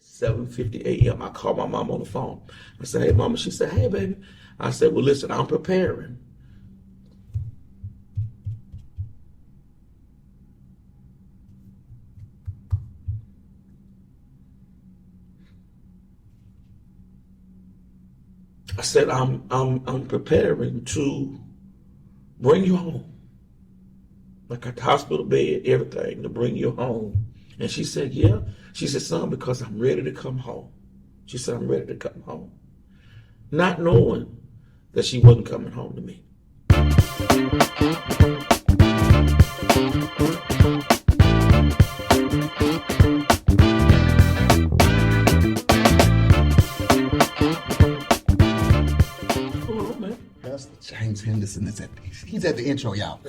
7:50 a.m. I called my mom on the phone. I said, "Hey, mama." She said, "Hey, baby." I said, "Well, listen, I'm preparing." I said, I'm preparing to bring you home. Like at the hospital bed, everything, to bring you home." And she said, "Yeah." She said, "Son, because I'm ready to come home." She said, "I'm ready to come home." Not knowing that she wasn't coming home to me. Oh, man. Pastor James Henderson he's at the intro, y'all.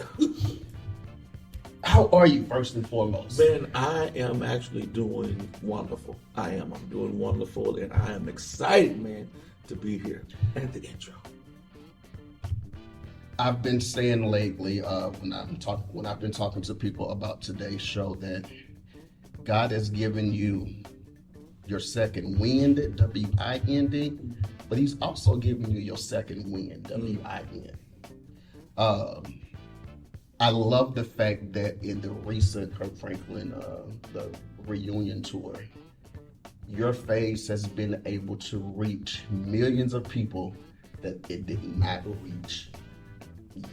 How are you, first and foremost? Man, I am actually doing wonderful. I'm doing wonderful, and I am excited, man, to be here at the intro. I've been saying lately, when I've been talking to people about today's show, that God has given you your second wind, W-I-N-D, but He's also given you your second wind, W-I-N. I love the fact that in the recent Kirk Franklin, the reunion tour, your face has been able to reach millions of people that it did not reach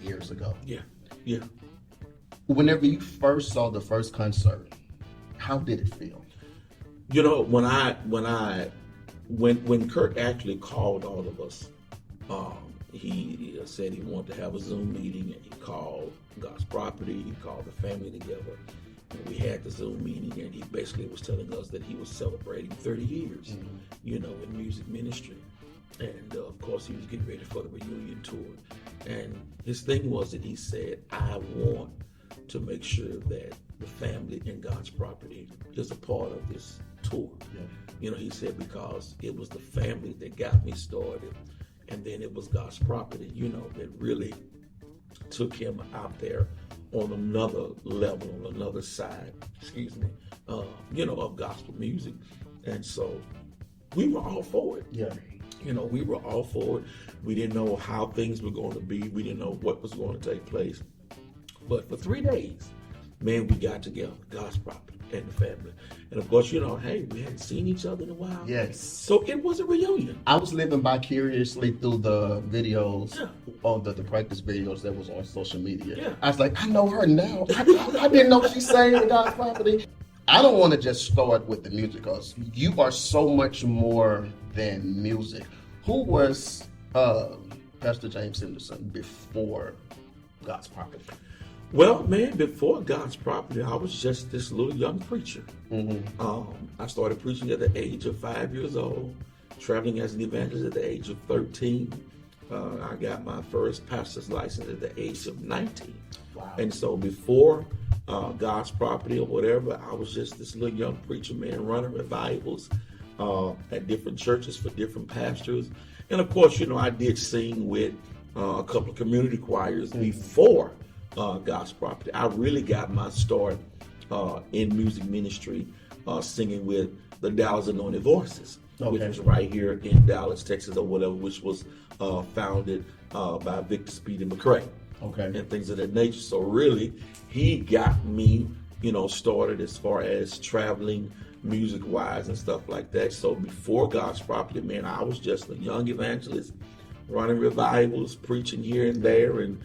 years ago. Yeah. Whenever you first saw the first concert, how did it feel? You know, when Kirk actually called all of us, he said he wanted to have a Zoom meeting, and he called God's Property, he called the family together, and we had the Zoom meeting, and he basically was telling us that he was celebrating 30 years, you know, in music ministry. And of course, he was getting ready for the reunion tour. And his thing was that he said, "I want to make sure that the family and God's Property is a part of this tour." Yeah. You know, he said, because it was the family that got me started, and then it was God's Property, you know, that really took him out there on another level, on another side, you know, of gospel music. And so we were all for it. Yeah. You know, we were all for it. We didn't know how things were going to be. We didn't know what was going to take place. But for 3 days, man, we got together, God's Property and the family. And of course, you know, hey, we hadn't seen each other in a while. Yes. So it was a reunion. I was living vicariously through the videos, on the practice videos that was on social media. Yeah. I was like, I know her now. I didn't know she sang in God's Property. I don't want to just start with the music, because you are so much more than music. Who was Pastor James Henderson before God's Property? Well, man, before God's Property, I was just this little young preacher. I started preaching at the age of 5 years old, traveling as an evangelist at the age of 13. I got my first pastor's license at the age of 19. Wow. And so before God's Property or whatever, I was just this little young preacher, man, running revivals at different churches for different pastors. And of course, you know, I did sing with a couple of community choirs before God's Property. I really got my start in music ministry singing with the Dallas Anointed Voices, which was right here in Dallas, Texas, or whatever, which was founded by Victor Speedy McCrae. And things of that nature. So really, he got me, you know, started as far as traveling music-wise and stuff like that. So before God's Property, man, I was just a young evangelist running revivals, preaching here and there, and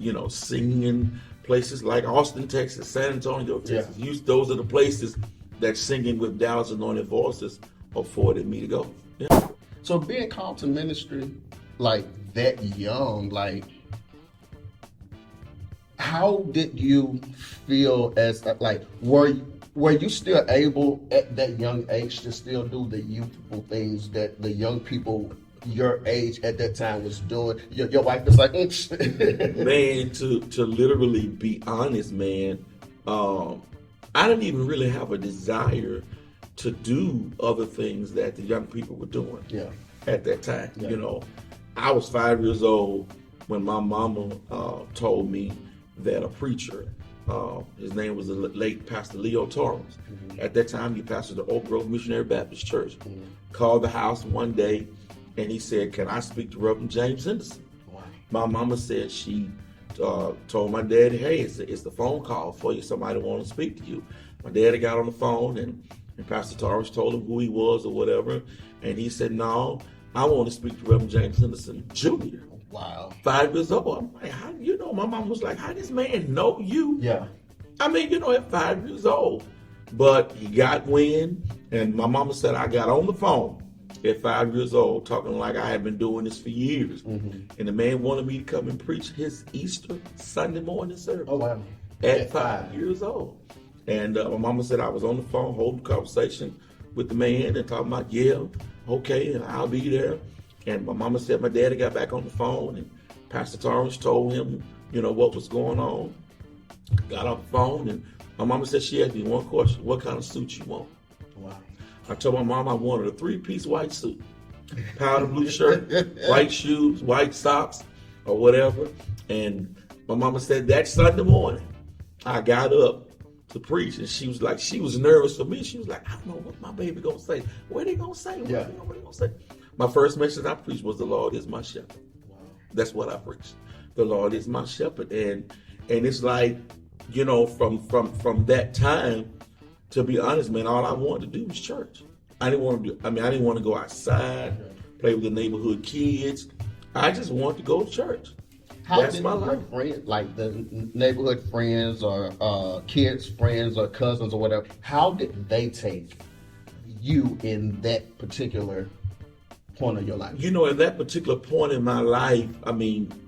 you know, singing in places like Austin, Texas, San Antonio, Texas. Those are the places that singing with Dallas Anointed Voices afforded me to go. Yeah. So being called to ministry like that young, like, how did you feel as, like, were you still able at that young age to still do the youthful things that the young people your age at that time was doing? Your wife was like, man, to literally be honest, man, I didn't even really have a desire to do other things that the young people were doing at that time. You know, I was 5 years old when my mama told me that a preacher His name was the late Pastor Leo Torrance. At that time, he pastored the Oak Grove Missionary Baptist Church. Called the house one day, and he said, "Can I speak to Reverend James Henderson?" Wow. My mama said she told my daddy, "Hey, it's the phone call for you. Somebody want to speak to you." My daddy got on the phone, and Pastor Torrance told him who he was or whatever, and he said, "No, I want to speak to Reverend James Henderson Jr." Wow. 5 years old. I'm like, how, my mom was like, "How this man know you?" Yeah. I mean, at 5 years old. But he got wind, and my mama said I got on the phone at 5 years old, talking like I had been doing this for years. And the man wanted me to come and preach his Easter Sunday morning service. Oh, wow. At 5 years old. And my mama said I was on the phone holding a conversation with the man and talking about, yeah, okay, and I'll be there. And my mama said my daddy got back on the phone, and Pastor Torrance told him, what was going on. Got off the phone, and my mama said she asked me one question: "What kind of suit you want?" Wow. I told my mom I wanted a 3-piece white suit, powder blue shirt, white shoes, white socks, or whatever. And my mama said that Sunday morning, I got up to preach, and she was nervous for me. She was like, "I don't know what my baby gonna say. What they gonna say? What they gonna say?" My first message I preached was, "The Lord is my shepherd." Wow. That's what I preached. The Lord is my shepherd, and it's like, from that time, to be honest, man, all I wanted to do was church. I didn't want to go outside, play with the neighborhood kids. I just wanted to go to church. That's my life. Friends, like the neighborhood friends or kids' friends or cousins or whatever, how did they take you in that particular point of your life? At that particular point in my life,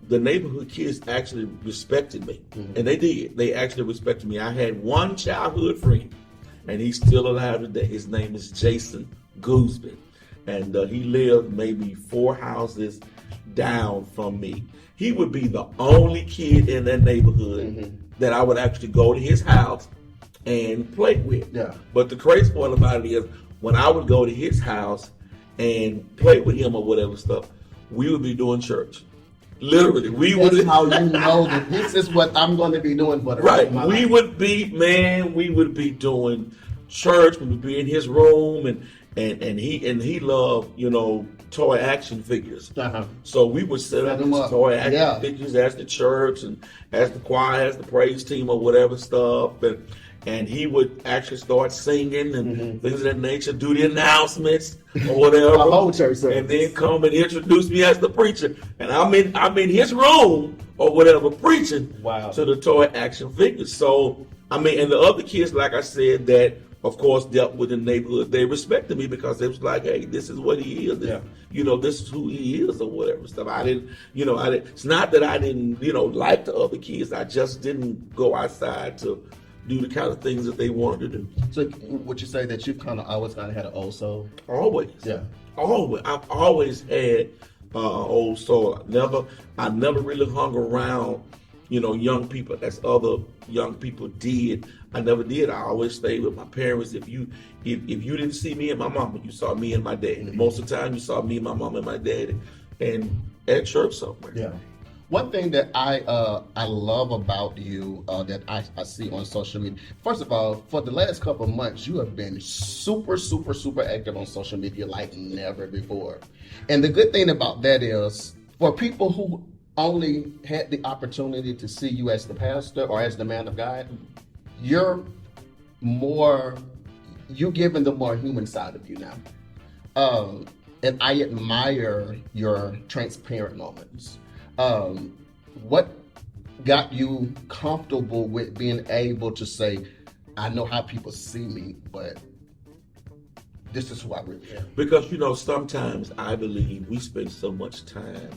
the neighborhood kids actually respected me. And they did. They actually respected me. I had one childhood friend, and he's still alive today. His name is Jason Gooseby. And he lived maybe 4 houses down from me. He would be the only kid in that neighborhood that I would actually go to his house and play with. Yeah. But the crazy part about it is, when I would go to his house and play with him or whatever stuff, we would be doing church. Literally, That's how you know that this is what I'm going to be doing for the rest right. of my We life. would be doing church. We would be in his room, and he loved toy action figures. So we would set up these toy action figures as the church and as the choir, as the praise team or whatever stuff, and he would actually start singing and things of that nature, do the announcements or whatever, A whole church service. and then come and introduce me as the preacher. And I'm in his room or whatever preaching to the toy action figures. So and the other kids, like I said, that of course dealt with the neighborhood, they respected me because it was like, hey, this is what he is. This is who he is or whatever stuff. I didn't. It's not that I didn't, like the other kids. I just didn't go outside to do the kind of things that they wanted to do. So would you say that you've always had an old soul? Always. Yeah. Always. I've always had an old soul. I never really hung around, young people as other young people did. I never did. I always stayed with my parents. If you didn't see me and my mama, you saw me and my dad. Most of the time, you saw me and my mama and my daddy, and at church somewhere. Yeah. One thing that I love about you that I see on social media, first of all, for the last couple of months, you have been super, super, super active on social media like never before. And the good thing about that is, for people who only had the opportunity to see you as the pastor or as the man of God, you're giving the more human side of you now. And I admire your transparent moments. What got you comfortable with being able to say, I know how people see me, but this is who I really am? Because, sometimes I believe we spend so much time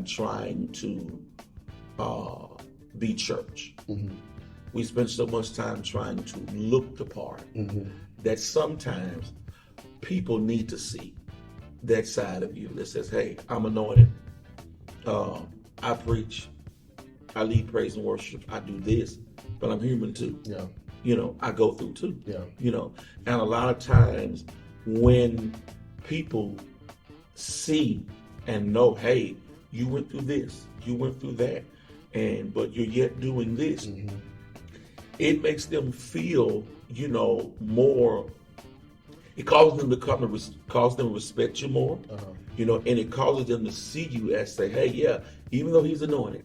trying to be church. We spend so much time trying to look the part that sometimes people need to see that side of you that says, hey, I'm anointed, I preach, I lead praise and worship, I do this, but I'm human too. I go through too. And a lot of times when people see and know, hey, you went through this, you went through that, but you're yet doing this. It makes them feel, more. It causes them to cause them to respect you more, and it causes them to see you as say, hey, yeah, even though he's anointed,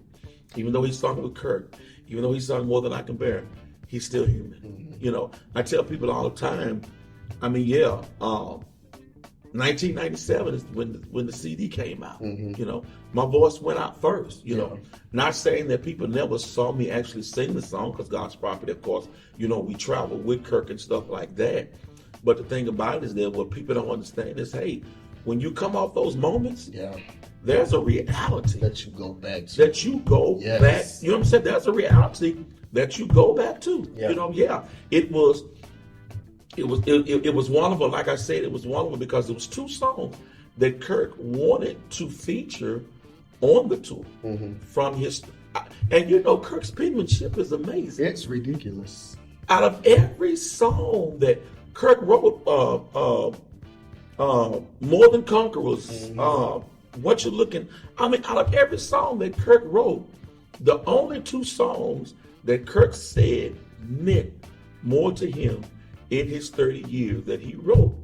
even though he's sung with Kirk, even though he's sung More Than I Can Bear, he's still human. I tell people all the time, 1997 is when the CD came out. My voice went out first. Not saying that people never saw me actually sing the song, because God's Property, of course, we travel with Kirk and stuff like that. But the thing about it is that what people don't understand is, hey, when you come off those moments, there's a reality that you go back to. That you go back. You know what I'm saying? There's a reality that you go back to. It was one of them. Like I said, it was one of them because it was two songs that Kirk wanted to feature on the tour from his. And Kirk's penmanship is amazing. It's ridiculous. Out of every song that Kirk wrote, More Than Conquerors, What You Looking, out of every song that Kirk wrote, the only two songs that Kirk said meant more to him in his 30 years that he wrote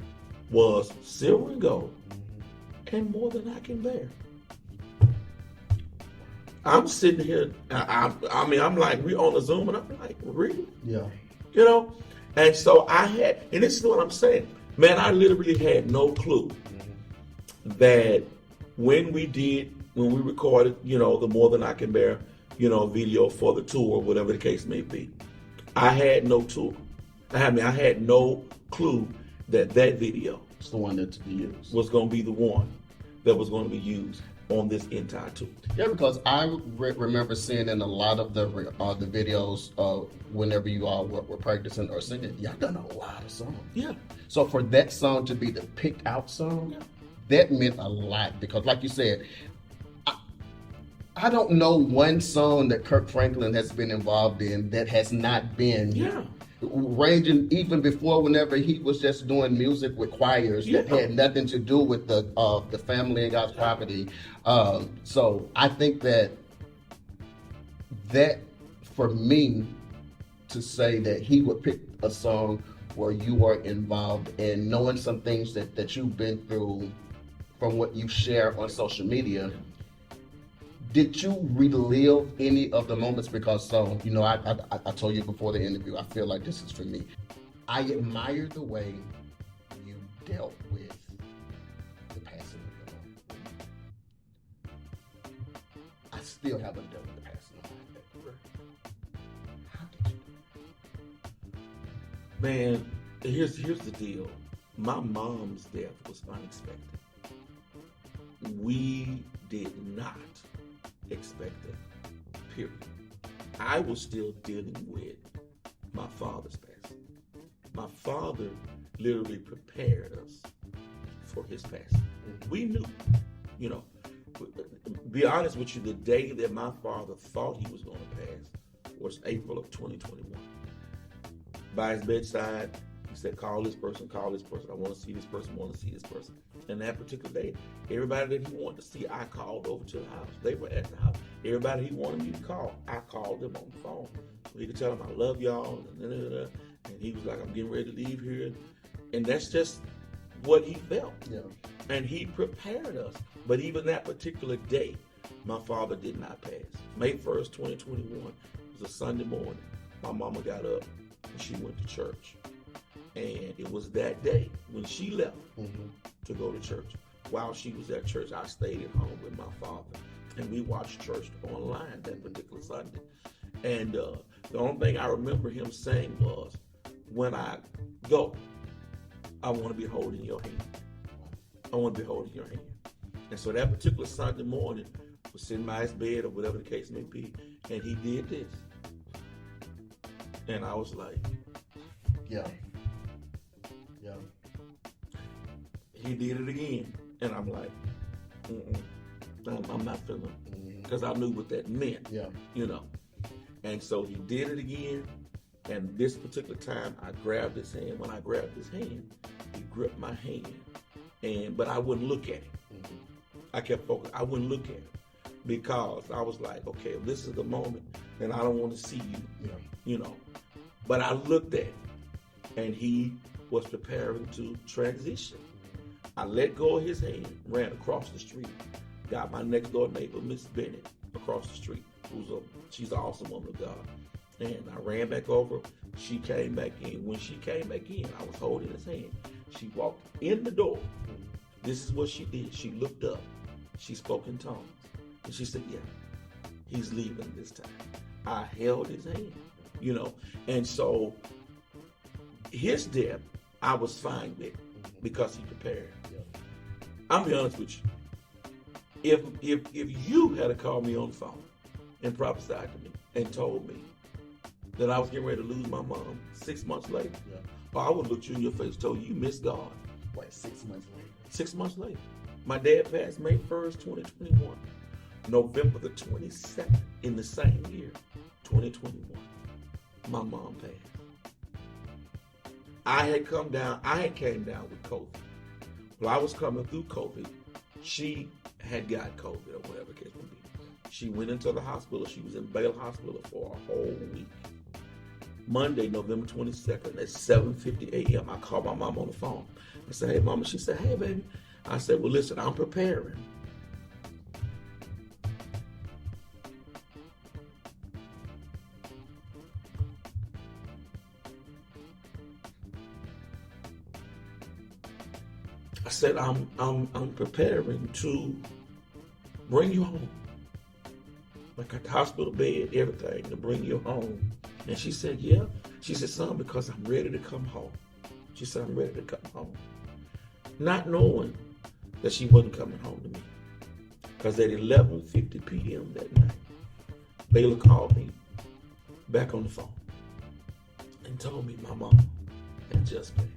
was Silver and Gold and More Than I Can Bear. I'm sitting here, I'm like, we're on the Zoom, and I'm like, really? Yeah. And so and this is what I'm saying, man, I literally had no clue that when we recorded, the More Than I Can Bear, video for the tour, whatever the case may be, I had no tour. I had no clue that video It's the one that's to be used. was going to be the one that was going to be used on this entire tour. Yeah, because I remember seeing in a lot of the videos whenever you all were practicing or singing, y'all done a lot of songs. Yeah. So for that song to be the picked out song, that meant a lot because, like you said, I don't know one song that Kirk Franklin has been involved in that has not been ranging even before whenever he was just doing music with choirs that had nothing to do with the family and God's property. So I think that for me to say that he would pick a song where you are involved and knowing some things that you've been through from what you share on social media. Did you relive any of the moments? Because I told you before the interview, I feel like this is for me. I admire the way you dealt with the passing of your mom. I still haven't dealt with the passing of my dad. How did you do it? Man, here's the deal. My mom's death was unexpected. We did not expect it, period. I was still dealing with my father's passing. My father literally prepared us for his passing. We knew, be honest with you, the day that my father thought he was going to pass was April of 2021. By his bedside, he said, call this person, I want to see this person, And that particular day, everybody that he wanted to see, I called over to the house. They were at the house. Everybody he wanted me to call, I called them on the phone. So he could tell them I love y'all, and he was like, I'm getting ready to leave here. And that's just what he felt. Yeah. And he prepared us. But even that particular day, my father did not pass. May 1st, 2021, it was a Sunday morning. My mama got up and she went to church. And it was that day when she left to go to church. While she was at church, I stayed at home with my father. And we watched church online that particular Sunday. And the only thing I remember him saying was, when I go, I want to be holding your hand. I want to be holding your hand. And so that particular Sunday morning, was sitting by his bed or whatever the case may be, and he did this. And I was like, yeah. He did it again. And I'm like, I'm not feeling it. Because I knew what that meant, And so he did it again. And this particular time, I grabbed his hand. When I grabbed his hand, he gripped my hand. But I wouldn't look at him. I kept focused. I wouldn't look at him. because I was like, okay, if this is the moment, then I don't want to see you, Yeah. you know. But I looked at him, and he was preparing to transition. I let go of his hand, ran across the street, got my next door neighbor, Miss Bennett, across the street, she's an awesome woman of God. And I ran back over. She came back in. When she came back in, I was holding his hand. She walked in the door. This is what she did. She looked up. She spoke in tongues. And she said, yeah, he's leaving this time. I held his hand, you know. And so his death, I was fine with because he prepared. I'm be honest with you. If you had called me on the phone and prophesied to me and told me that I was getting ready to lose my mom 6 months later, I would look you in your face and told you missed God. Wait, 6 months later? 6 months later. My dad passed May 1st, 2021. November the 22nd in the same year, 2021, my mom passed. I had came down with COVID. While I was coming through COVID, she had got COVID or whatever the case may be. She went into the hospital. She was in Baylor Hospital for a whole week. Monday, November 22nd at 7:50 a.m., I called my mom on the phone. I said, hey, Mama. She said, hey, baby. I said, well, listen, I'm preparing. I said, I'm preparing to bring you home. Like at the hospital bed, everything, to bring you home. And she said, yeah. She said, son, because I'm ready to come home. She said, I'm ready to come home. Not knowing that she wasn't coming home to me. Because at 11:50 p.m. that night, Baylor called me back on the phone and told me my mom had just passed.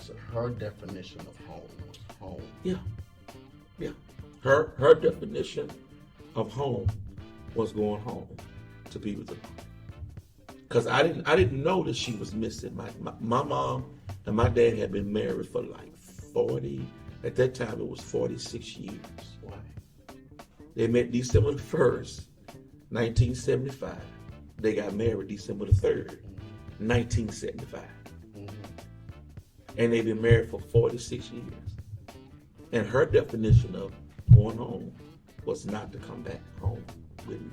So her definition of home was home. Yeah. Her definition of home was going home to be with her mom. Because I didn't know that she was missing. My mom and my dad had been married for like 40. At that time, it was 46 years. Wow. They met December the 1st, 1975. They got married December the 3rd, 1975. And they've been married for 46 years. And her definition of going home was not to come back home with me.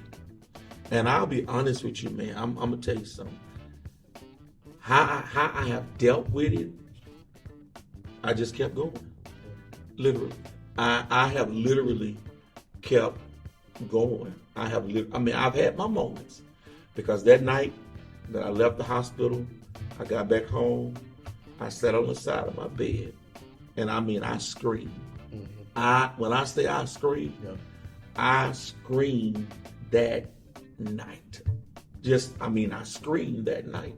And I'll be honest with you, man. I'm going to tell you something. How I have dealt with it, I just kept going. Literally. I have literally kept going. I've had my moments. Because that night that I left the hospital, I got back home, I sat on the side of my bed, and I screamed. When I say I screamed, I screamed that night. I screamed that night.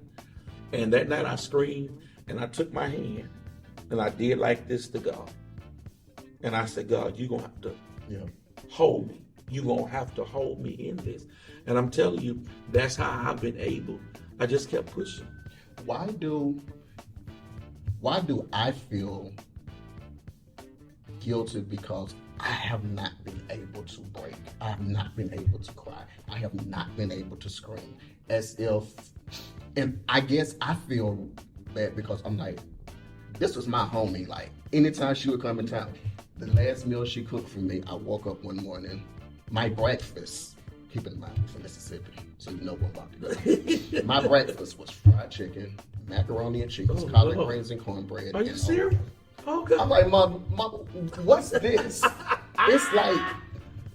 And that night I screamed, and I took my hand, and I did like this to God. And I said, God, you're going to have to hold me. You're going to have to hold me in this. And I'm telling you, that's how I've been able. I just kept pushing. Why do I feel guilty? Because I have not been able to break. I have not been able to cry. I have not been able to scream. And I guess I feel bad because I'm like, this was my homie. Like, anytime she would come in town, the last meal she cooked for me, I woke up one morning, my breakfast, keep in mind, I'm from Mississippi, so you know what I'm about to do. My breakfast was fried chicken, macaroni and cheese, collard greens and cornbread. Are you serious? Oh, God. I'm like, Mom, what's this? It's like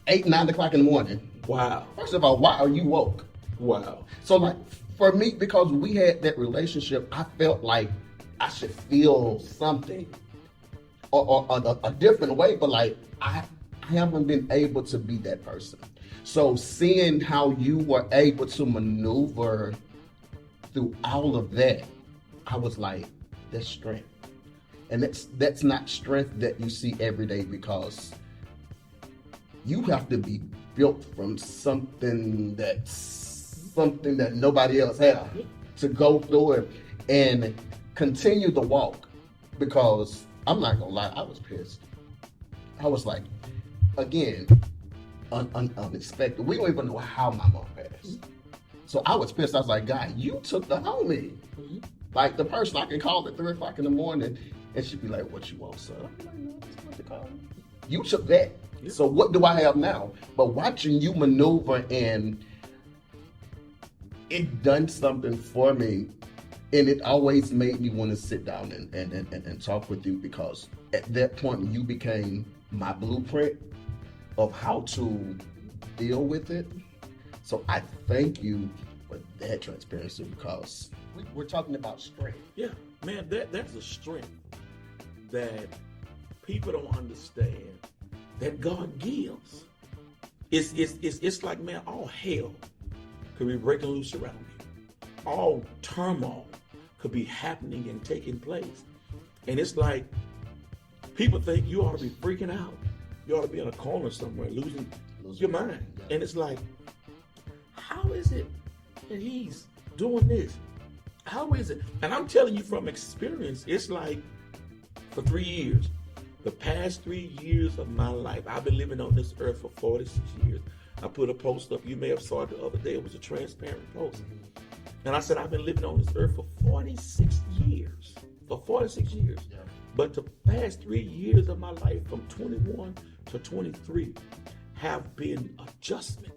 8, 9 o'clock in the morning. Wow. First of all, why are you woke? Wow. So, like, for me, because we had that relationship, I felt like I should feel something or a different way, but like, I haven't been able to be that person. So seeing how you were able to maneuver through all of that, I was like, that's strength. And that's not strength that you see every day, because you have to be built from something that nobody else has to go through it and continue to walk. Because I'm not gonna lie, I was pissed. I was like, again, unexpected. We don't even know how my mom passed. So I was pissed. I was like, God, you took the homie. Like the person I can call at 3 o'clock in the morning, and she'd be like, what you want, son? I'm like, no, that's what to call me. You took that. Yeah. So what do I have now? But watching you maneuver, and it done something for me, and it always made me want to sit down and talk with you, because at that point you became my blueprint of how to deal with it. So I thank you for that transparency, because we're talking about strength. Yeah, man, that's a strength that people don't understand that God gives. It's like, man, all hell could be breaking loose around you. All turmoil could be happening and taking place. And it's like, people think you ought to be freaking out. You ought to be in a corner somewhere, losing your mind. Yeah. And it's like, how is it that he's doing this? How is it? And I'm telling you from experience, it's like for 3 years, the past 3 years of my life, I've been living on this earth for 46 years. I put a post up, you may have saw it the other day, it was a transparent post. And I said, I've been living on this earth for 46 years. For 46 years. Yeah. But the past 3 years of my life, from 21 to 23, have been adjustment.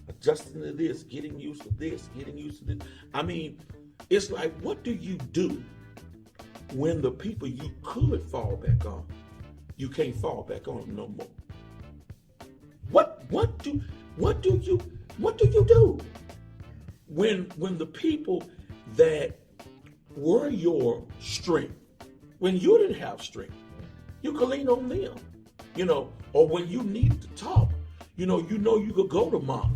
Adjusting to this, getting used to this, getting used to this. I mean, it's like, what do you do when the people you could fall back on, you can't fall back on them no more? What do you do when the people that were your strength, when you didn't have strength, you could lean on them, or when you needed to talk, you could go to mama,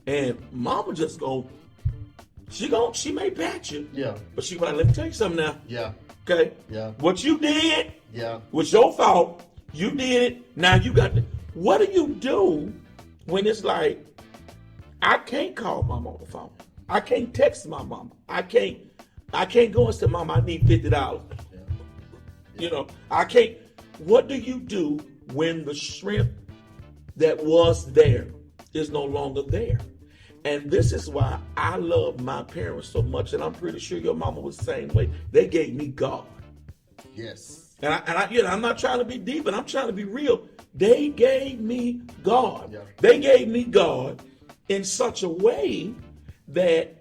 and mama just she may pat you, yeah, but she like, let me tell you something now, yeah, okay, yeah, what you did, yeah, was your fault. You did it. Now you got to. What do you do when it's like, I can't call mama on the phone, I can't text my mama, I can't go and say, mama, I need $50. Yeah. I can't. What do you do when the strength that was there is no longer there? And this is why I love my parents so much, and I'm pretty sure your mama was the same way. They gave me God. Yes. And I'm not trying to be deep, but I'm trying to be real. They gave me God. Yeah. They gave me God in such a way that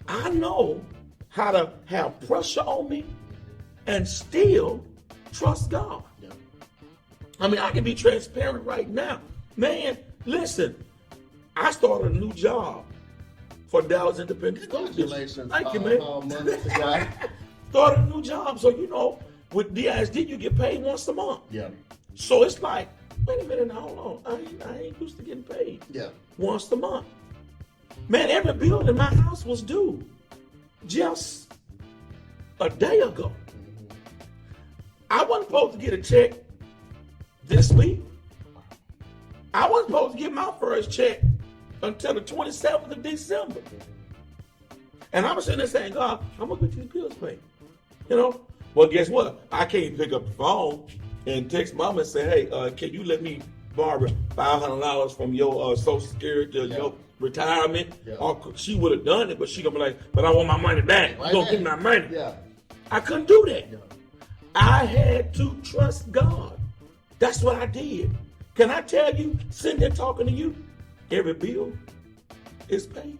I know how to have pressure on me and still trust God. Yeah. I mean, I can be transparent right now. Man, listen, I started a new job for Dallas Independent. Congratulations. Thank you, man. Started a new job. So, with DISD, you get paid once a month. Yeah. So it's like, wait a minute, hold on. I ain't used to getting paid. Yeah. Once a month. Man, every bill in my house was due just a day ago. Mm-hmm. I wasn't supposed to get a check this week. I wasn't supposed to get my first check until the 27th of December. And I was sitting there saying, God, I'm going to get these bills paid. Well, guess what? I can't pick up the phone and text mama and say, hey, can you let me borrow $500 from your Social Security or your retirement? Yeah. Or she would have done it, but she going to be like, but I want my money back. You're going to give me my money. Yeah. I couldn't do that. Yeah. I had to trust God. That's what I did. Can I tell you, sitting there talking to you, every bill is paid.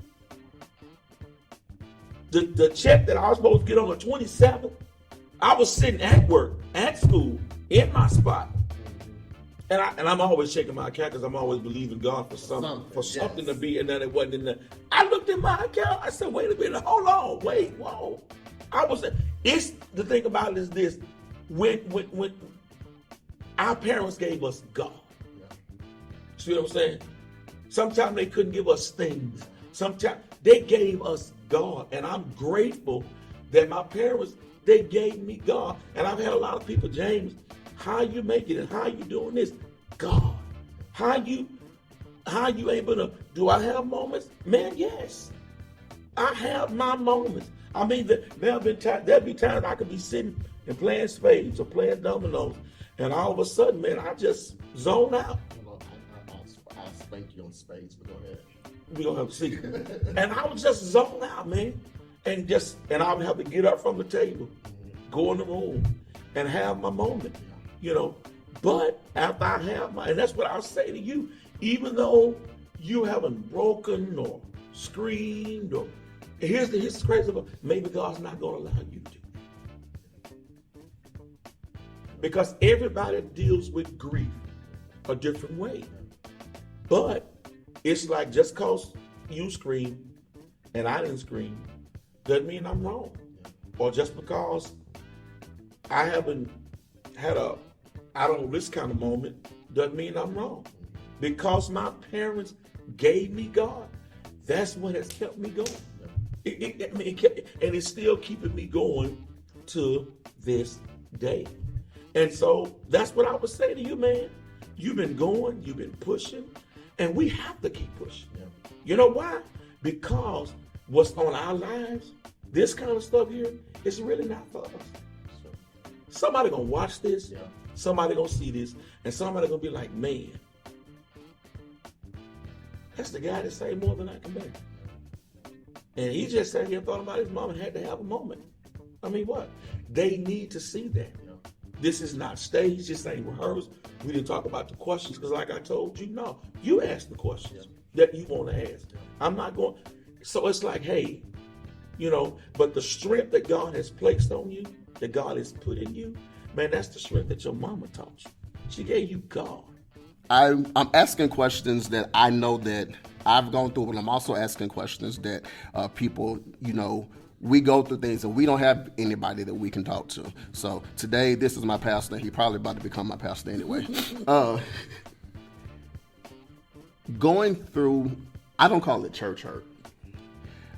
The check that I was supposed to get on the 27th, I was sitting at work, at school, in my spot. And I'm always checking my account because I'm always believing God for something to be, and then it wasn't in there. I looked at my account, I said, wait a minute, hold on, whoa. It's the thing about it is this, when our parents gave us God. See what I'm saying? Sometimes they couldn't give us things. Sometimes they gave us God. And I'm grateful that my parents, they gave me God. And I've had a lot of people, James, how you make it and how you doing this? God. How you able to, do I have moments? Man, yes. I have my moments. I mean, there'll be times I could be sitting and playing spades or playing dominoes, and all of a sudden, man, I just zone out. spanked you on space, but go ahead. We don't have to see. And I would just zone out, man. And I would have to get up from the table, go in the room, and have my moment, you know. But after I have and that's what I'll say to you, even though you haven't broken or screamed, or here's the crazy part, maybe God's not going to allow you to. Because everybody deals with grief a different way. But it's like, just because you scream and I didn't scream doesn't mean I'm wrong. Or just because I haven't had this kind of moment doesn't mean I'm wrong. Because my parents gave me God, that's what has kept me going. And it's still keeping me going to this day. And so that's what I would say to you, man. You've been going, you've been pushing, and we have to keep pushing. Yeah. You know why? Because what's on our lives, this kind of stuff here, is really not for us. Somebody gonna watch this, somebody gonna see this, and somebody gonna be like, man, that's the guy that say more than I can bear. And he just sat here and thought about his mom and had to have a moment. I mean, what? They need to see that. This is not staged, this ain't rehearsed. We didn't talk about the questions, because like I told you, no, you ask the questions that you want to ask. I'm not going. So it's like, hey, you know, but the strength that God has placed on you, that God has put in you, man, that's the strength that your mama taught you. She gave you God. I'm asking questions that I know that I've gone through, but I'm also asking questions that people, you know, we go through things and we don't have anybody that we can talk to. So today, this is my pastor. He probably about to become my pastor anyway. Going through, I don't call it church hurt.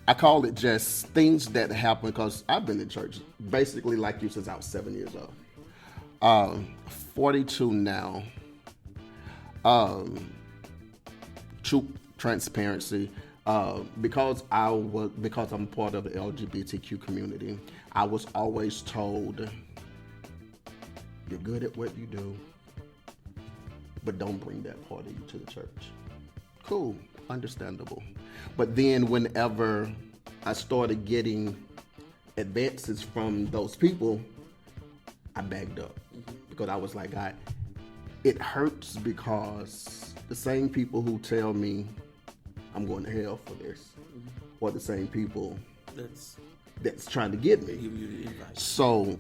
I call it just things that happen, because I've been in church basically like you since I was 7 years old. 42 now. True transparency. Because I'm part of the LGBTQ community, I was always told, you're good at what you do, but don't bring that part of you to the church. Cool, understandable. But then whenever I started getting advances from those people, I backed up, because I was like, God, it hurts, because the same people who tell me I'm going to hell for this, or the same people that's trying to get me. So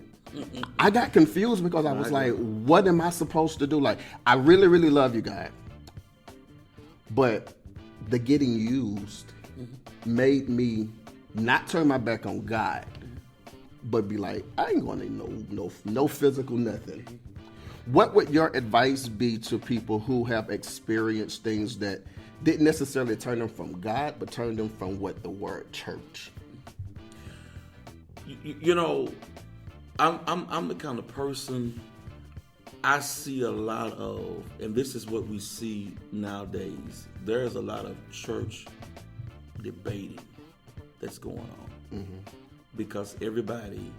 I got confused, because I was like, what am I supposed to do? Like, I really, really love you, God. But the getting used made me not turn my back on God, but be like, I ain't going to no physical nothing. What would your advice be to people who have experienced things that didn't necessarily turn them from God, but turned them from what the word church? You know, I'm the kind of person, I see a lot of, and this is what we see nowadays, there's a lot of church debating that's going on. Because everybody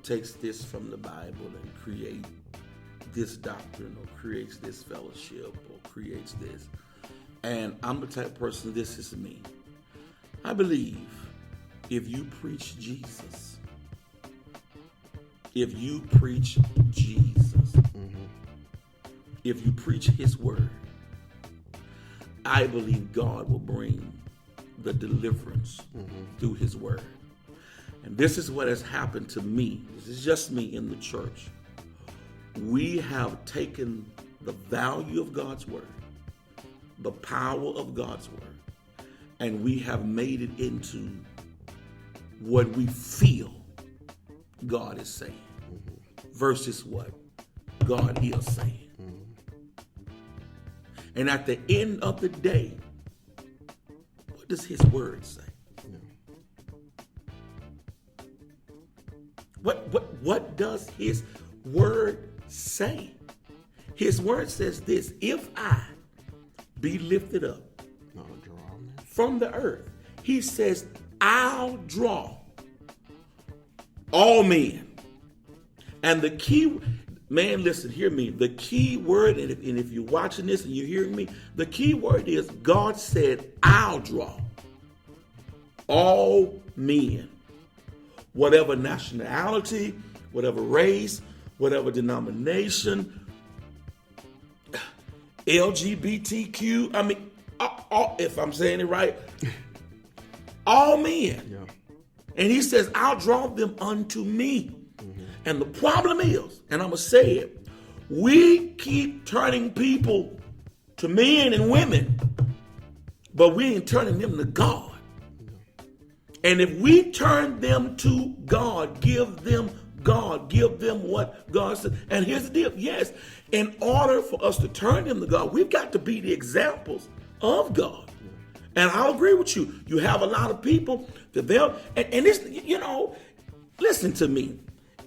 takes this from the Bible and create this doctrine, or creates this fellowship, or creates this. And I'm the type of person, this is me. I believe if you preach Jesus, if you preach his word, I believe God will bring the deliverance through his word. And this is what has happened to me. This is just me in the church. We have taken the value of God's word, the power of God's word, and we have made it into what we feel God is saying versus what God is saying. And at the end of the day, what does his word say? What does his word say? His word says this: if I be lifted up from the earth, he says, I'll draw all men. And the key, man, listen, hear me. The key word, and if you're watching this and you're hearing me, the key word is God said, I'll draw all men, whatever nationality, whatever race, whatever denomination, LGBTQ. I mean, if I'm saying it right, all men. Yeah. And he says, I'll draw them unto me. And the problem is, and I'm going to say it, we keep turning people to men and women, but we ain't turning them to God. And if we turn them to God, give them God, give them what God said. And here's the deal. Yes, in order for us to turn them to God, we've got to be the examples of God. And I'll agree with you. You have a lot of people that they'll, and it's, listen to me.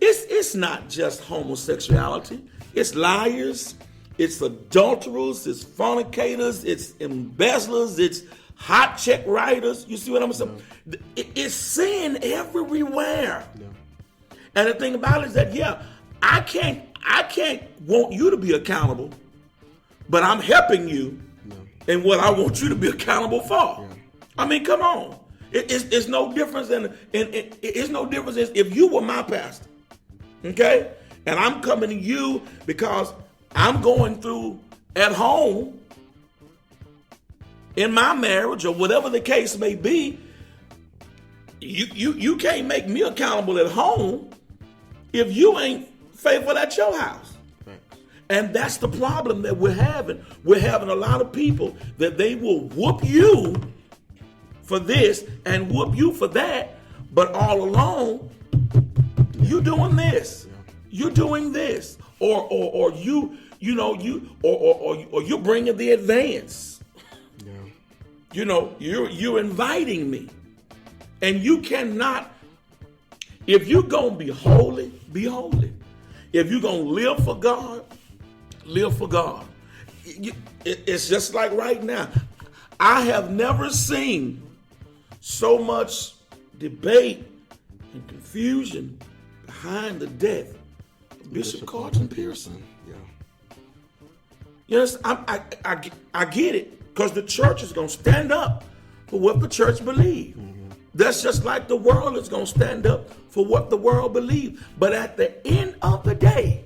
It's not just homosexuality. It's liars. It's adulterers. It's fornicators. It's embezzlers. It's hot check writers. You see what I'm saying? It's sin everywhere. Yeah. And the thing about it is that, I can't want you to be accountable, but I'm helping you in what I want you to be accountable for. Yeah. I mean, come on. It's no difference it's no difference if you were my pastor, okay? And I'm coming to you because I'm going through at home in my marriage or whatever the case may be. You can't make me accountable at home if you ain't faithful at your house. And that's the problem that we're having. We're having a lot of people that they will whoop you for this and whoop you for that, but all along, you're doing this. You're doing this. Or you're bringing the advance. Yeah. You're inviting me. And you cannot, if you're going to be holy, be holy. If you're going to live for God, live for God. It's just like right now. I have never seen so much debate and confusion behind the death of Bishop Carlton Pearson. Yeah. Yes, I get it, because the church is going to stand up for what the church believes. Mm-hmm. That's just like the world is going to stand up for what the world believes. But at the end of the day,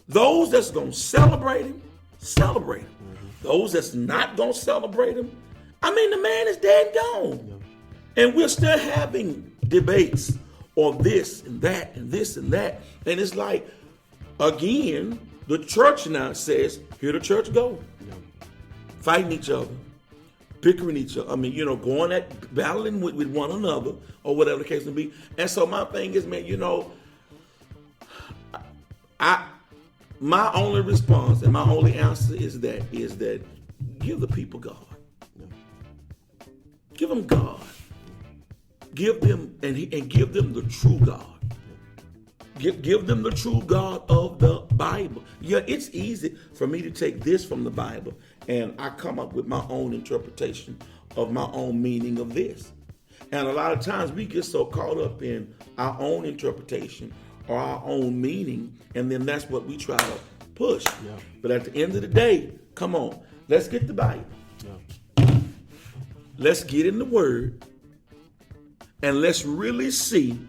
those that's going to celebrate him, celebrate him. Mm-hmm. Those that's not going to celebrate him, I mean, the man is dead and gone. Yeah. And we're still having debates on this and that and this and that. And it's like, again, the church now says, here the church go. Yeah. Fighting each other, bickering each other. I mean, going at battling with one another or whatever the case may be. And so my thing is, man, my only response and my only answer is that give the people God. Yeah. Give them God. Give them and give them the true God. Give them the true God of the Bible. Yeah, it's easy for me to take this from the Bible and I come up with my own interpretation of my own meaning of this. And a lot of times we get so caught up in our own interpretation or our own meaning, and then that's what we try to push. Yeah. But at the end of the day, come on, let's get the Bible. Yeah. Let's get in the Word, and let's really see,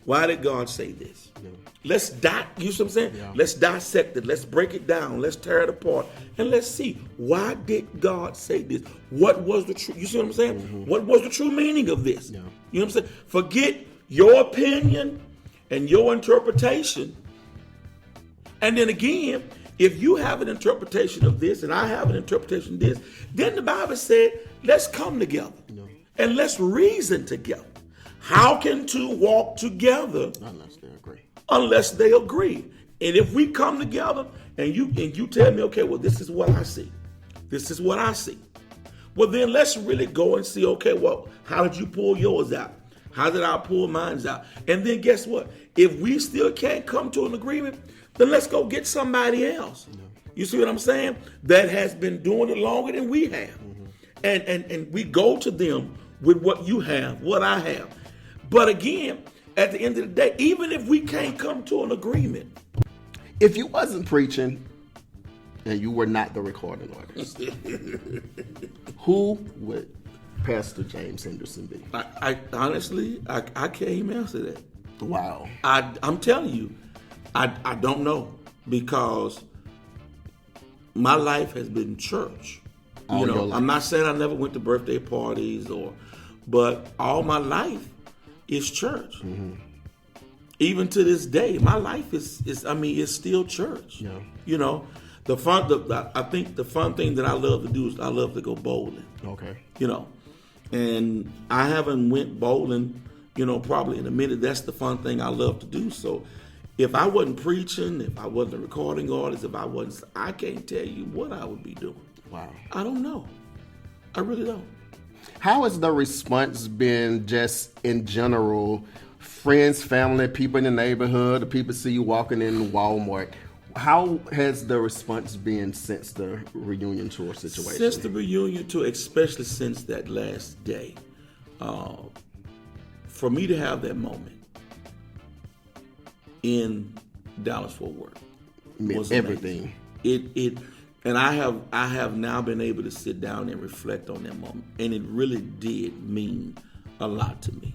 why did God say this? Yeah. Let's you know what I'm saying? Yeah. Let's dissect it. Let's break it down. Let's tear it apart. And let's see, why did God say this? What was the true, you see what I'm saying? Mm-hmm. What was the true meaning of this? Yeah. You know what I'm saying? Forget your opinion and your interpretation. And then again, if you have an interpretation of this and I have an interpretation of this, then the Bible said, let's come together and let's reason together. How can two walk together unless they agree? And if we come together and you tell me, okay, well, this is what I see. This is what I see. Well, then let's really go and see, okay, well, how did you pull yours out? How did I pull mine out? And then guess what? If we still can't come to an agreement, then let's go get somebody else. No. You see what I'm saying? That has been doing it longer than we have. Mm-hmm. And we go to them with what you have, what I have. But again, at the end of the day, even if we can't come to an agreement. If you wasn't preaching and you were not the recording artist, who would Pastor James Henderson be? I honestly can't even answer that. Wow. I'm telling you, I don't know, because my life has been church. All your life. I'm not saying I never went to birthday parties but all my life is church. Mm-hmm. Even to this day, my life is it's still church. Yeah. I think the fun thing that I love to do is I love to go bowling. Okay. And I haven't went bowling, probably in a minute. That's the fun thing I love to do. So if I wasn't preaching, if I wasn't a recording artist, I can't tell you what I would be doing. Wow. I don't know. I really don't. How has the response been just in general? Friends, family, people in the neighborhood, the people see you walking in Walmart. How has the response been since the reunion tour situation? Since the reunion tour, especially since that last day, for me to have that moment in Dallas-Fort Worth was everything. And I have now been able to sit down and reflect on that moment, and it really did mean a lot to me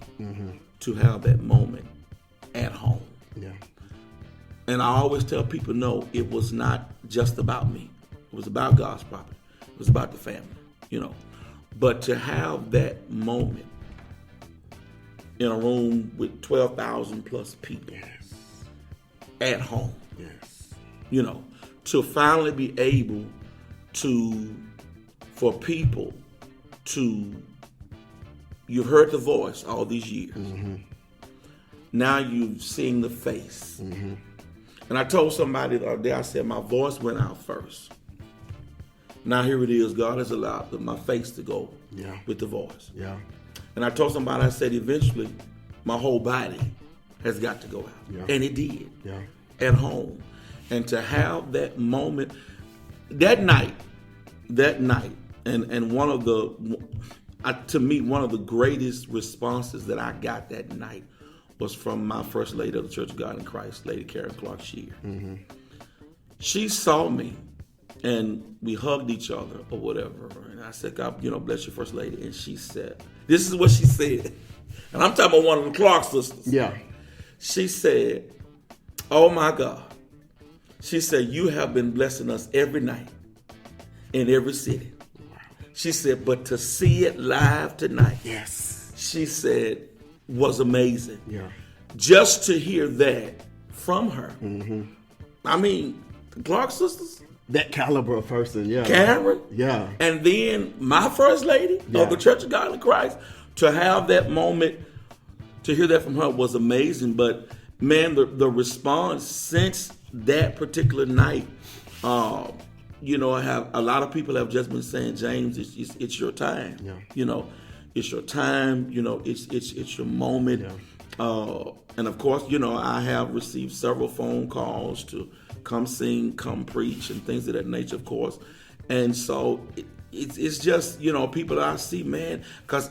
to have that moment at home. Yeah. And I always tell people, no, it was not just about me. It was about God's property. It was about the family, But to have that moment in a room with 12,000 plus people at home, to finally be able for people you've heard the voice all these years. Mm-hmm. Now you've seen the face. Mm-hmm. And I told somebody the other day, I said, my voice went out first. Now here it is, God has allowed my face to go with the voice. Yeah. And I told somebody, I said, eventually my whole body has got to go out. Yeah. And it did. Yeah. At home. And to have that moment, that night, and one of the greatest responses that I got that night was from my first lady of the Church of God in Christ, Lady Karen Clark Shear. Mm-hmm. She saw me, and we hugged each other or whatever. And I said, God, bless your first lady. And she said, this is what she said. And I'm talking about one of the Clark sisters. Yeah. She said, oh my God. She said, you have been blessing us every night in every city. Wow. She said, but to see it live tonight, she said, was amazing. Yeah. Just to hear that from her. Mm-hmm. I mean, the Clark sisters. That caliber of person, yeah. Karen. Yeah. And then my first lady of the Church of God in Christ, to have that moment, to hear that from her was amazing. But man, the response since that particular night, I have a lot of people have just been saying, James, it's your time. Yeah. It's your time. It's your moment. Yeah. And of course, I have received several phone calls to come sing, come preach, and things of that nature, of course. And so it's just people that I see, man, because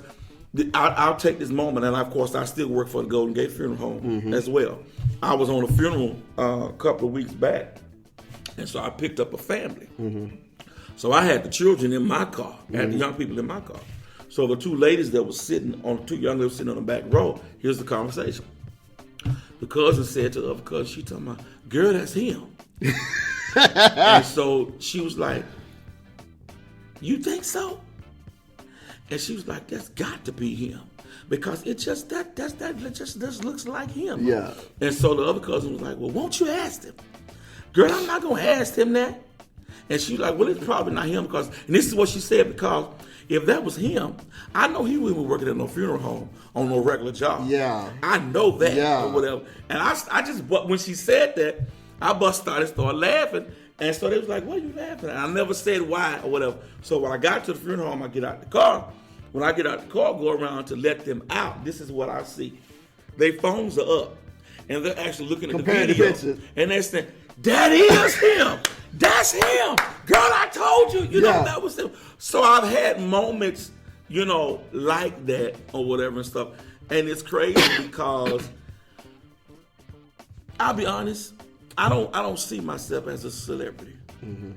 I'll take this moment, and of course I still work for the Golden Gate Funeral Home as well. I was on a funeral a couple of weeks back, and so I picked up a family. Mm-hmm. So I had the children in my car, I had the young people in my car. So the two ladies that were two young ladies sitting on the back row, here's the conversation. The cousin said to the other cousin, she told me, girl, that's him. And so she was like, you think so? And she was like, that's got to be him. Because it just looks like him. Yeah. And so the other cousin was like, well, won't you ask him? Girl, I'm not going to ask him that. And she was like, well, it's probably not him because, and this is what she said, because if that was him, I know he wouldn't be working at no funeral home on no regular job. Yeah. I know that or whatever. And I just, when she said that, I started laughing. And so they was like, what are you laughing at? I never said why or whatever. So when I got to the funeral home, I get out the car. When I get out the car, go around to let them out. This is what I see. Their phones are up. And they're actually looking at the video. And they're saying, that is him. That's him. Girl, I told you. That was him. So I've had moments, like that or whatever and stuff. And it's crazy because I'll be honest. I don't see myself as a celebrity.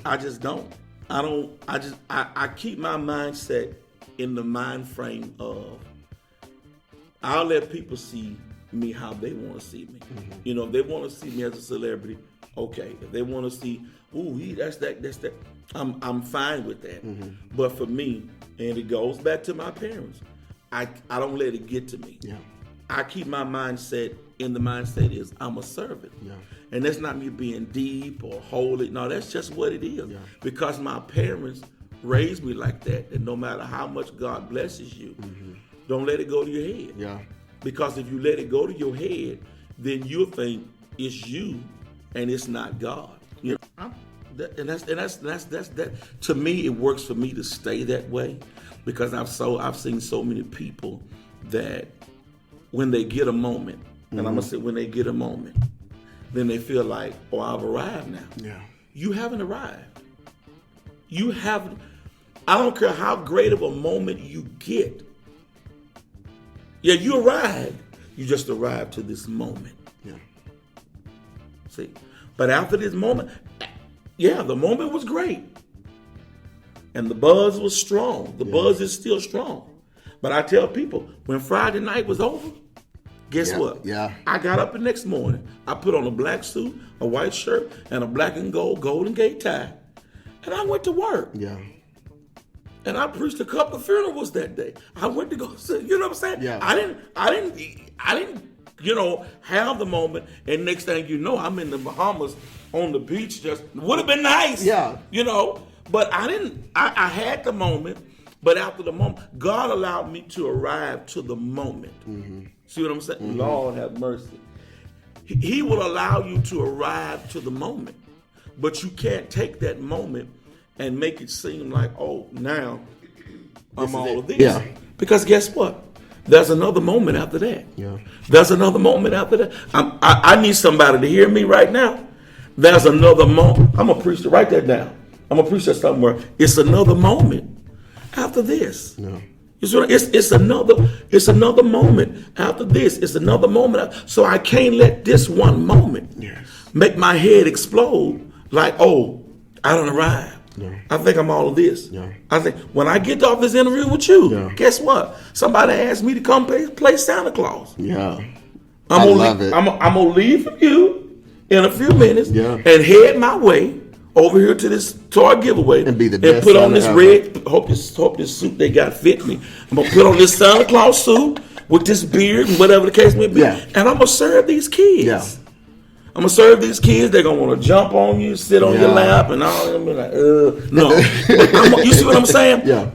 I just don't. I keep my mindset in the mind frame of I'll let people see me how they want to see me. You know, if they want to see me as a celebrity, okay. If they want to see, that's that. I'm fine with that. But for me, and it goes back to my parents, I don't let it get to me. Yeah. I keep my mindset in the mindset is I'm a servant. Yeah. And that's not me being deep or holy. No, that's just what it is. Yeah. Because my parents raised me like that. And no matter how much God blesses you, don't let it go to your head. Yeah. Because if you let it go to your head, then you'll think it's you and it's not God. You know? That's that. To me, it works for me to stay that way because I've seen so many people that when they get a moment, and I'm gonna say when they get a moment, then they feel like, oh, I've arrived now. Yeah. You haven't arrived. You haven't. I don't care how great of a moment you get. Yeah, you arrived. You just arrived to this moment. Yeah. See, but after this moment, yeah, the moment was great, and the buzz was strong. The buzz is still strong. But I tell people, when Friday night was over, guess what? Yeah. I got up the next morning. I put on a black suit, a white shirt, and a black and gold Golden Gate tie, and I went to work. Yeah. And I preached a couple of funerals that day. I went to go see, you know what I'm saying? Yeah. I didn't, have the moment, and next thing you know, I'm in the Bahamas on the beach. Just would have been nice. Yeah. But I didn't. I had the moment, but after the moment, God allowed me to arrive to the moment. See what I'm saying? Lord have mercy. He will allow you to arrive to the moment, but you can't take that moment and make it seem like, oh, now I'm all of this. Yeah. Because guess what? There's another moment after that. Yeah. There's another moment after that. I need somebody to hear me right now. There's another moment. I'm going to preach it. Write that down. I'm going to preach that somewhere. It's another moment after this. Yeah. It's another moment after this. It's another moment. So I can't let this one moment make my head explode like, oh, I done arrived. Yeah. I think I'm all of this. Yeah. I think when I get off this interview with you, guess what? Somebody asked me to come play Santa Claus. Yeah, I love it. I'm gonna leave from you in a few minutes and head my way over here to this toy giveaway and be the best. And put on this red. Hope this suit they got fit me. I'm gonna put on this Santa Claus suit with this beard and whatever the case may be, and I'm gonna serve these kids. Yeah. I'm going to serve these kids. They're going to want to jump on you, sit on your lap, and all them be like, no. You see what I'm saying? Yeah.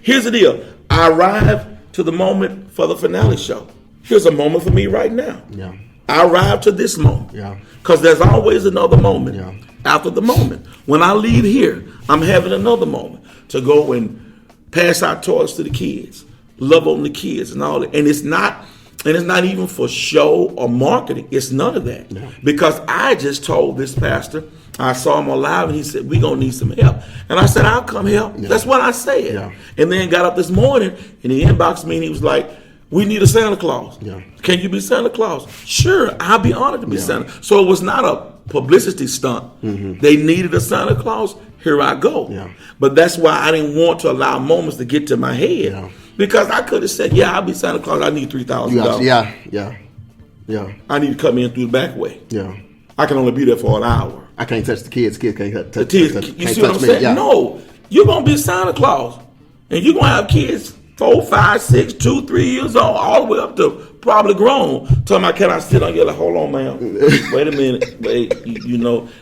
Here's the deal. I arrived to the moment for the finale show. Here's a moment for me right now. Yeah. I arrived to this moment. Yeah. Because there's always another moment after the moment. When I leave here, I'm having another moment to go and pass out toys to the kids, love on the kids and all that. And it's not even for show or marketing. It's none of that. No. Because I just told this pastor, I saw him on live, and he said, we're going to need some help. And I said, I'll come help. Yeah. That's what I said. Yeah. And then got up this morning, and he inboxed me, and he was like, we need a Santa Claus. Yeah. Can you be Santa Claus? Sure, I'll be honored to be Santa. So it was not a publicity stunt. Mm-hmm. They needed a Santa Claus. Here I go. Yeah. But that's why I didn't want to allow moments to get to my head. Yeah. Because I could have said, I'll be Santa Claus. I need $3,000. Yeah. I need to come in through the back way. Yeah. I can only be there for an hour. I can't touch the kids. Kids can't touch the kids. You see what I'm saying? Yeah. No. You're going to be Santa Claus. And you're going to have kids 4, 5, 6, 2, 3 years old, all the way up to probably grown. Talking about, can I sit on you? Like, hold on, ma'am. Wait a minute. Wait,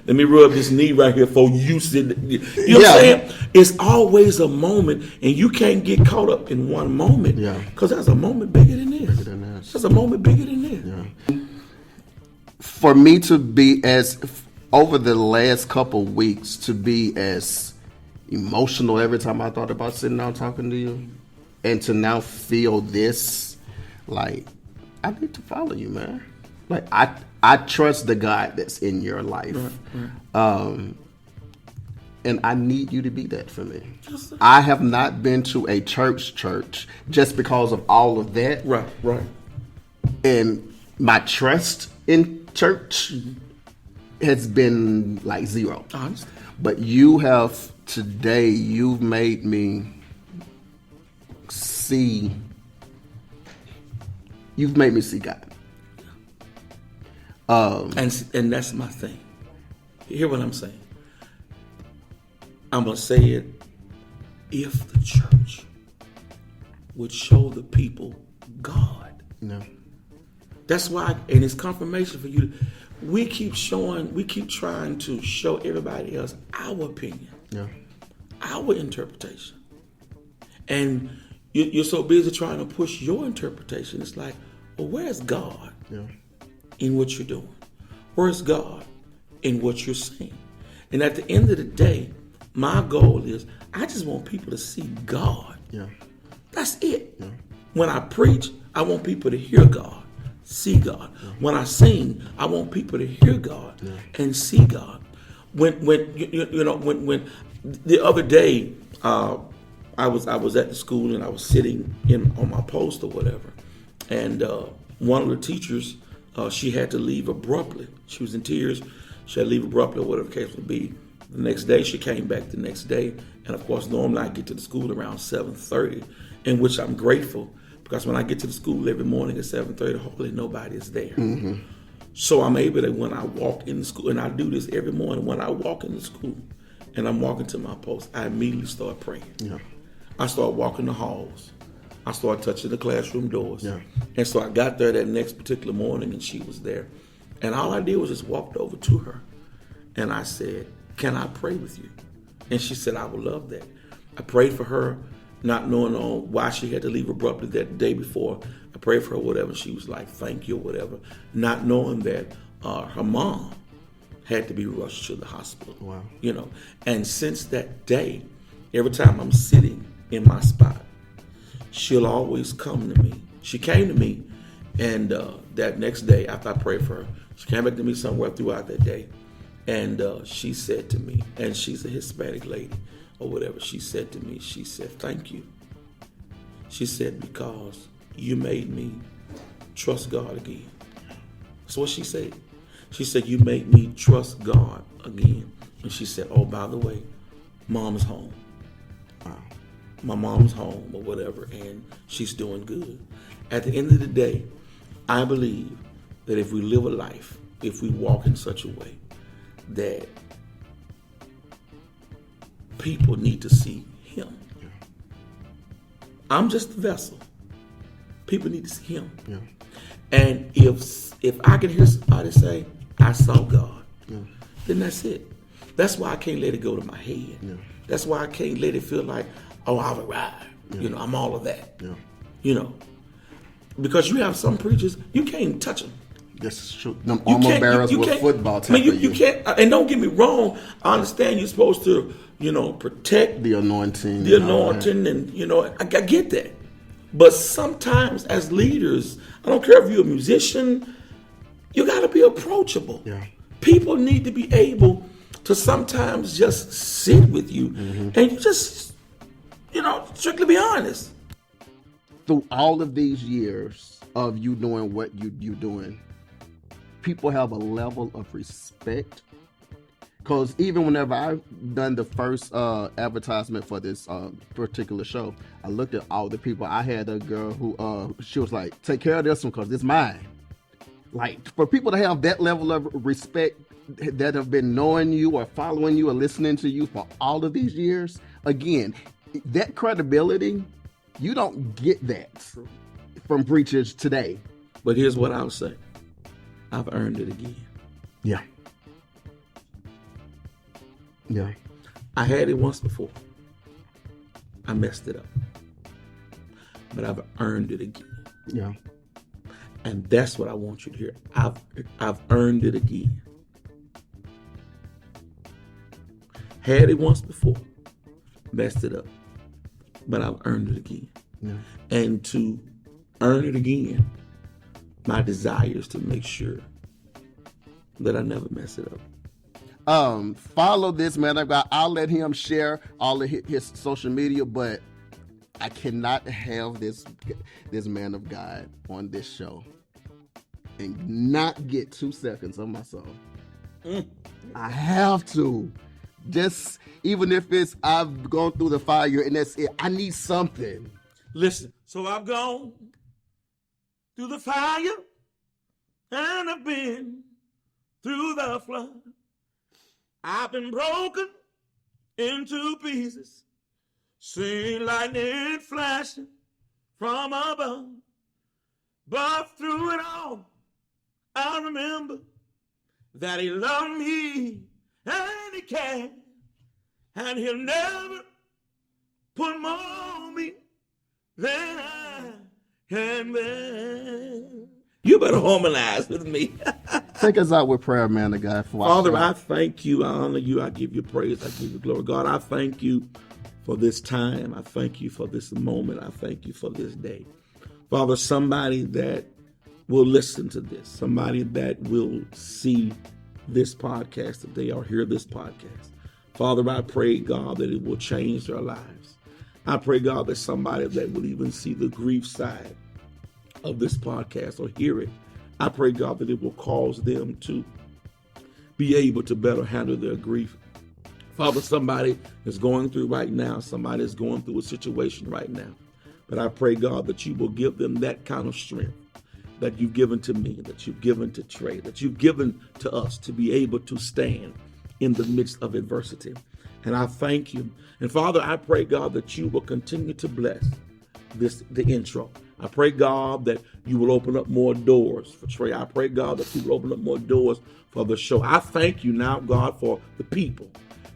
let me rub this knee right here before you sit. You know what I'm saying? It's always a moment, and you can't get caught up in one moment. Yeah. Because there's a moment bigger than this. There's a moment bigger than this. Yeah. For me to be over the last couple weeks, to be as emotional every time I thought about sitting down talking to you, and to now feel this, like, I need to follow you, man. Like, I trust the God that's in your life. Right. And I need you to be that for me. I have not been to a church just because of all of that. Right. And my trust in church has been like zero. Honest. But you've made me see. You've made me see God. And that's my thing. Hear what I'm saying? I'm going to say it. If the church would show the people God. No. That's why, and it's confirmation for you. We keep trying to show everybody else our opinion, our interpretation. And you're so busy trying to push your interpretation. It's like, well, where's God in what you're doing? Where's God in what you're saying? And at the end of the day, my goal is I just want people to see God. Yeah. That's it. Yeah. When I preach, I want people to hear God, see God. Yeah. When I sing, I want people to hear God and see God. When the other day I was at the school and I was sitting on my post or whatever, and one of the teachers she had to leave abruptly. She was in tears. She had to leave abruptly, or whatever the case would be. The next day, she came back the next day. And of course, normally I get to the school around 7:30, in which I'm grateful because when I get to the school every morning at 7:30, hopefully nobody is there. Mm-hmm. So I'm able to, when I walk in the school, and I do this every morning, when I walk in the school and I'm walking to my post, I immediately start praying. Yeah. I start walking the halls. I start touching the classroom doors. Yeah. And so I got there that next particular morning and she was there. And all I did was just walked over to her. And I said, can I pray with you? And she said, I would love that. I prayed for her, not knowing why she had to leave abruptly that day before. I prayed for her, whatever. She was like, thank you, or whatever. Not knowing that her mom had to be rushed to the hospital. Wow. And since that day, every time I'm sitting in my spot, she'll always come to me. She came to me, and that next day after I prayed for her, she came back to me somewhere throughout that day, and she said to me, and she's a Hispanic lady or whatever, she said to me, she said, thank you. She said, because you made me trust God again. That's what she said. She said, you made me trust God again. And she said, oh, by the way, Mom is home. Wow. My mom's home or whatever, and she's doing good. At the end of the day, I believe that if we live a life, if we walk in such a way, that people need to see Him. Yeah. I'm just the vessel. People need to see Him. Yeah. And if I can hear somebody say, I saw God, then that's it. That's why I can't let it go to my head. Yeah. That's why I can't let it feel like, oh, I've arrived. Yeah. I'm all of that. Yeah. Because you have some preachers, you can't touch them. This is true. Them armor bearers with football type you can't, and don't get me wrong, I understand you're supposed to, protect the anointing. And I get that. But sometimes as leaders, I don't care if you're a musician, you got to be approachable. Yeah. People need to be able to sometimes just sit with you and you just, strictly be honest. Through all of these years of you doing what you're doing, people have a level of respect. Because even whenever I've done the first advertisement for this particular show, I looked at all the people. I had a girl who, she was like, take care of this one because it's mine. Like, for people to have that level of respect that have been knowing you or following you or listening to you for all of these years, again, that credibility, you don't get that from preachers today. But here's what I'll say. I've earned it again. Yeah. Yeah. I had it once before. I messed it up. But I've earned it again. Yeah. And that's what I want you to hear. I've earned it again. Had it once before. Messed it up. But I've earned it again. Yeah. And to earn it again, my desire is to make sure that I never mess it up. Follow this man of God. I'll let him share all of his social media, but I cannot have this man of God on this show and not get 2 seconds of my song. I have to. Just, even if it's I've gone through the fire and that's it, I need something. Listen, so I've gone through the fire and I've been through the flood. I've been broken into pieces, seen lightning flashing from above. But through it all, I remember that he loved me and he cared, and he'll never put more on me than I can bear. You better harmonize with me. Take us out with prayer, man of God. Father, I thank you. I honor you. I give you praise. I give you glory. God, I thank you for this time. I thank you for this moment. I thank you for this day. Father, somebody that will listen to this, somebody that will see this podcast today or hear this podcast. Father, I pray, God, that it will change their lives. I pray, God, that somebody that will even see the grief side of this podcast or hear it, I pray, God, that it will cause them to be able to better handle their grief. Father, somebody is going through right now. Somebody is going through a situation right now. But I pray, God, that you will give them that kind of strength that you've given to me, that you've given to Trey, that you've given to us to be able to stand in the midst of adversity. And I thank you. And Father, I pray, God, that you will continue to bless the intro. I pray, God, that you will open up more doors for Trey. I pray, God, that you will open up more doors for the show. I thank you now, God, for the people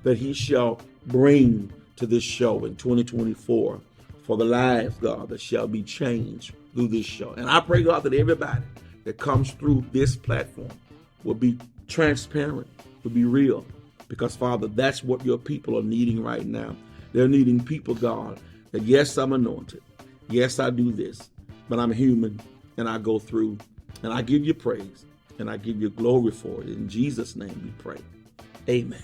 that he shall bring to this show in 2024, for the lives, God, that shall be changed through this show. And I pray, God, that everybody that comes through this platform will be transparent, will be real. Because, Father, that's what your people are needing right now. They're needing people, God, that yes, I'm anointed. Yes, I do this, but I'm human and I go through, and I give you praise and I give you glory for it. In Jesus' name we pray. Amen.